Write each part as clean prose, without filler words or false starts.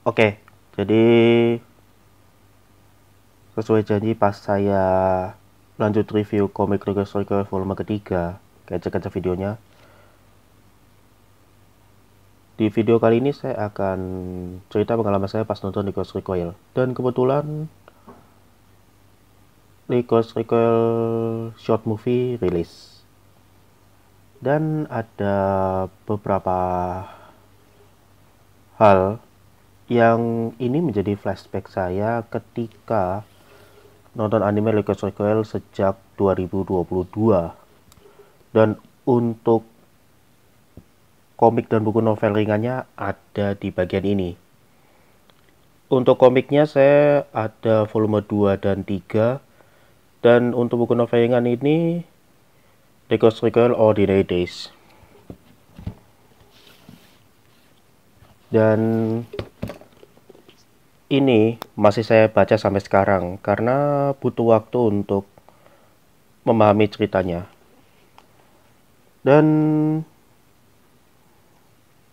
Oke, jadi sesuai janji pas saya lanjut review komik Ghost Recon volume ketiga, cek-cek videonya. Di video kali ini saya akan cerita pengalaman saya pas nonton di Ghost Recoil. Dan kebetulan di Ghost Recoil short movie rilis. Dan ada beberapa hal yang ini menjadi flashback saya ketika nonton anime Ghost Recoil sejak 2022. Dan untuk komik dan buku novel ringannya ada di bagian ini. Untuk komiknya saya ada volume 2 dan 3. Dan untuk buku novel ringan ini The Ghost Recon Ordinary Days. Dan ini masih saya baca sampai sekarang karena butuh waktu untuk memahami ceritanya. Dan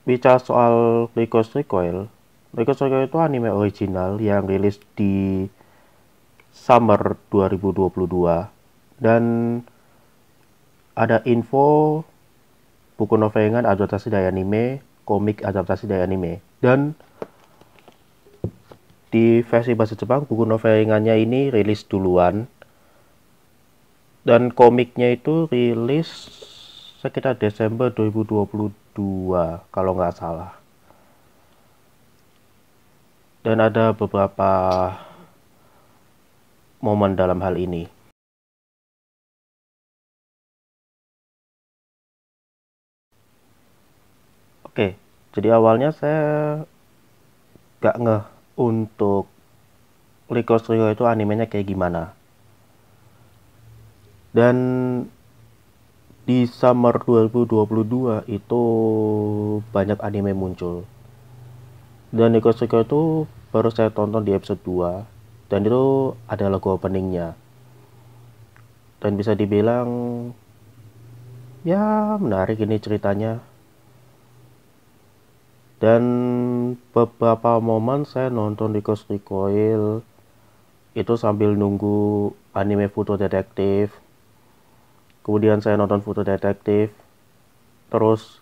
bicara soal The Ghost Recoil itu anime original yang rilis di Summer 2022. Dan ada info buku novelingan adaptasi dari anime, komik adaptasi dari anime. Dan di versi bahasa Jepang, buku novelingannya ini rilis duluan. Dan komiknya itu rilis sekitar Desember 2022 kalau nggak salah. Dan ada beberapa momen dalam hal ini. Oke, jadi awalnya saya nggak ngeh untuk Ghost Recon itu animenya kayak gimana. Dan di Summer 2022 itu banyak anime muncul. Dan Ghost Recon itu baru saya tonton di episode 2. Dan itu ada lagu openingnya. Dan bisa dibilang ya menarik ini ceritanya. Dan beberapa momen saya nonton di Ghost Recoil itu sambil nunggu anime Futo Detektif. Kemudian saya nonton Futo Detektif. Terus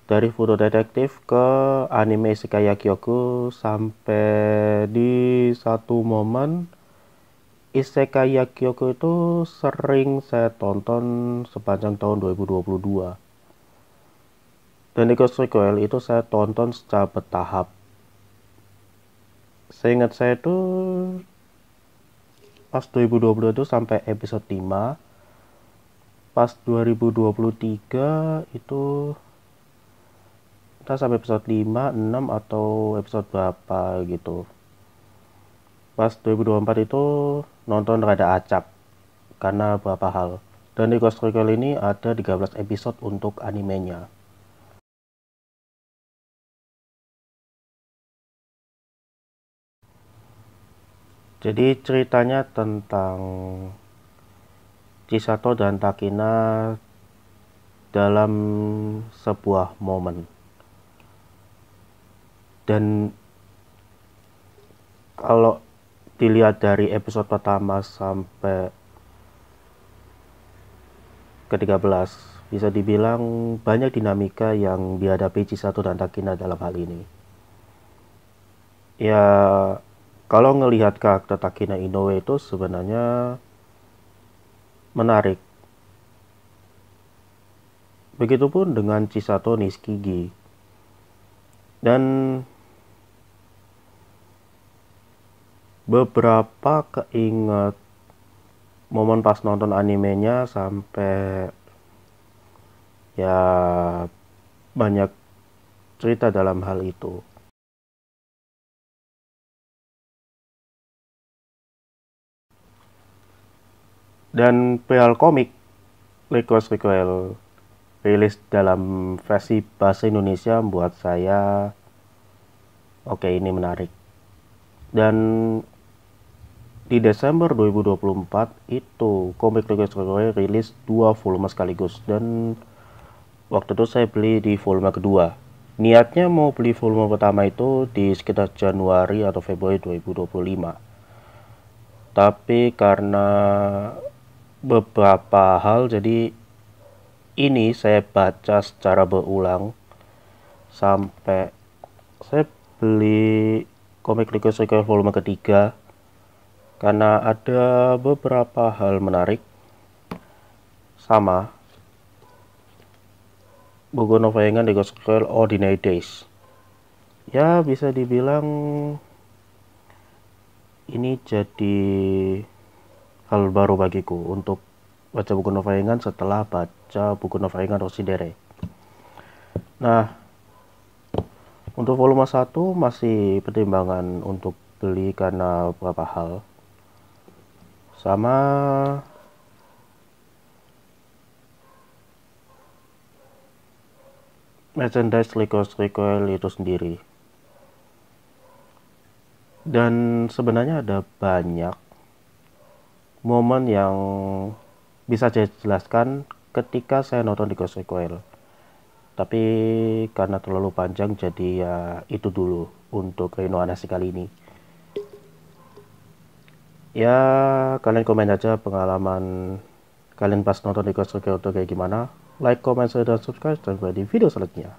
dari Futo Detektif ke anime Isekai Yakyoku sampai di satu momen Isekai Yakyoku itu sering saya tonton sepanjang tahun 2022. Dan di Ghost Recoil itu saya tonton secara bertahap. Seingat saya itu pas 2020 itu sampai episode 5. Pas 2023 itu kita sampai episode 5, 6 atau episode berapa gitu. Pas 2024 itu nonton rada acap karena beberapa hal. Dan di Ghost Recoil ini ada 13 episode untuk animenya. Jadi ceritanya tentang Chisato dan Takina dalam sebuah momen. Dan kalau dilihat dari episode pertama sampai ke-13, bisa dibilang banyak dinamika yang dihadapi Chisato dan Takina dalam hal ini. Ya, kalau ngelihat karakter Takina Inoue itu sebenarnya menarik. Begitupun dengan Chisato Nishikigi. Dan beberapa keinget momen pas nonton animenya sampai ya banyak cerita dalam hal itu. Dan perihal komik Ghost Recoil rilis dalam versi bahasa Indonesia membuat saya oke, ini menarik. Dan di Desember 2024 itu komik Ghost Recoil rilis 2 volume sekaligus. Dan waktu itu saya beli di volume kedua. Niatnya mau beli volume pertama itu di sekitar Januari atau Februari 2025. Tapi karena beberapa hal, jadi ini saya baca secara berulang sampai saya beli komik Rico Rico volume ketiga karena ada beberapa hal menarik. Sama buku novelengan Rico Rico Ordinary Days. Ya bisa dibilang ini jadi hal baru bagiku untuk baca buku novelengan setelah baca buku novelengan Rosidere. Nah, untuk volume 1 masih pertimbangan untuk beli karena beberapa hal. Sama merchandise Lycos Recoil itu sendiri. Dan sebenarnya ada banyak momen yang bisa saya jelaskan ketika saya nonton Lycos Recoil. Tapi karena terlalu panjang, jadi ya itu dulu untuk Reino Anasi kali ini. Ya, kalian komen aja pengalaman kalian pas nonton Lycos Recoil itu kayak gimana. Like, comment, share, dan subscribe. Dan sampai di video selanjutnya.